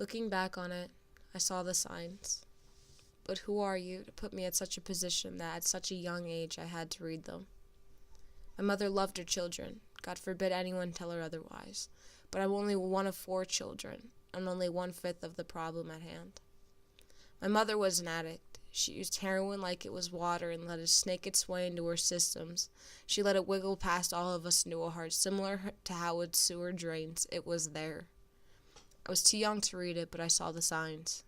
Looking back on it, I saw the signs. But who are you to put me at such a position that at such a young age I had to read them? My mother loved her children. God forbid anyone tell her otherwise. But I'm only one of 4 children, and only 1/5 of the problem at hand. My mother was an addict. She used heroin like it was water and let it snake its way into her systems. She let it wiggle past all of us into a heart, similar to how a sewer drains. It was there. I was too young to read it, but I saw the signs.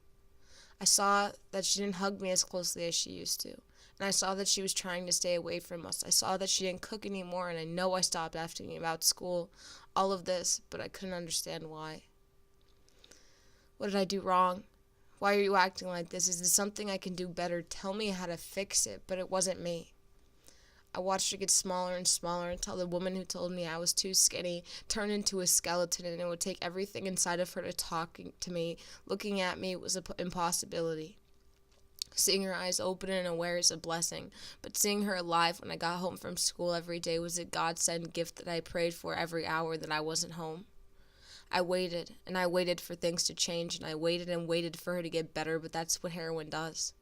I saw that she didn't hug me as closely as she used to. And I saw that she was trying to stay away from us. I saw that she didn't cook anymore, and I know I stopped asking about school. All of this, but I couldn't understand why. What did I do wrong? Why are you acting like this? Is this something I can do better? Tell me how to fix it, but it wasn't me. I watched her get smaller and smaller until the woman who told me I was too skinny turned into a skeleton, and it would take everything inside of her to talk to me. Looking at me was an impossibility. Seeing her eyes open and aware is a blessing, but seeing her alive when I got home from school every day was a God-sent gift that I prayed for every hour that I wasn't home. I waited, and I waited for things to change, and I waited and waited for her to get better, but that's what heroin does.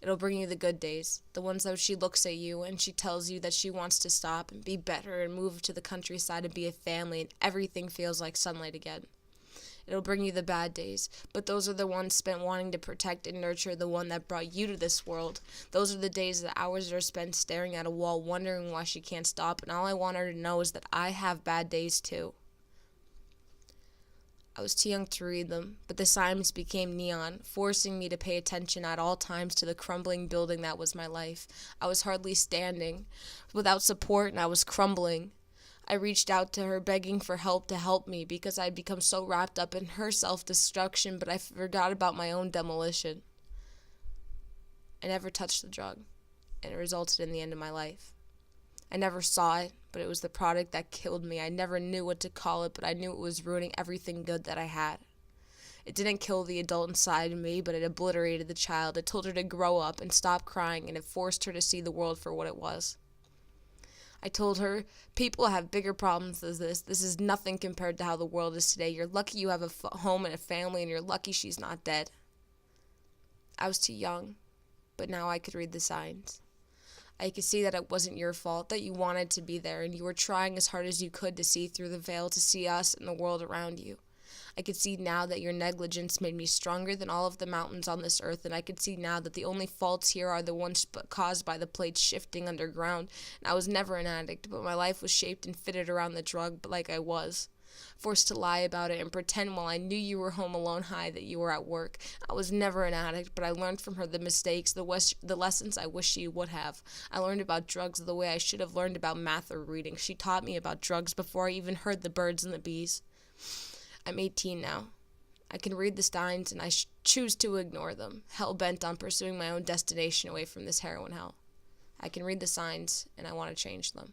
It'll bring you the good days, the ones that she looks at you and she tells you that she wants to stop and be better and move to the countryside and be a family, and everything feels like sunlight again. It'll bring you the bad days, but those are the ones spent wanting to protect and nurture the one that brought you to this world. Those are the days, the hours that are spent staring at a wall, wondering why she can't stop, and all I want her to know is that I have bad days too. I was too young to read them, but the signs became neon, forcing me to pay attention at all times to the crumbling building that was my life. I was hardly standing, without support, and I was crumbling. I reached out to her, begging for help to help me, because I had become so wrapped up in her self-destruction, but I forgot about my own demolition. I never touched the drug, and it resulted in the end of my life. I never saw it, but it was the product that killed me. I never knew what to call it, but I knew it was ruining everything good that I had. It didn't kill the adult inside of me, but it obliterated the child. It told her to grow up and stop crying, and it forced her to see the world for what it was. I told her, people have bigger problems than this. This is nothing compared to how the world is today. You're lucky you have a home and a family, and you're lucky she's not dead. I was too young, but now I could read the signs. I could see that it wasn't your fault, that you wanted to be there, and you were trying as hard as you could to see through the veil, to see us and the world around you. I could see now that your negligence made me stronger than all of the mountains on this earth, and I could see now that the only faults here are the ones caused by the plates shifting underground. And I was never an addict, but my life was shaped and fitted around the drug like I was. Forced to lie about it and pretend while I knew you were home alone high that you were at work. I was never an addict, but I learned from her the mistakes, the lessons I wish she would have. I learned about drugs the way I should have learned about math or reading. She taught me about drugs before I even heard the birds and the bees. I'm 18 now. I can read the signs, and I choose to ignore them, hell-bent on pursuing my own destination away from this heroin hell. I can read the signs, and I want to change them.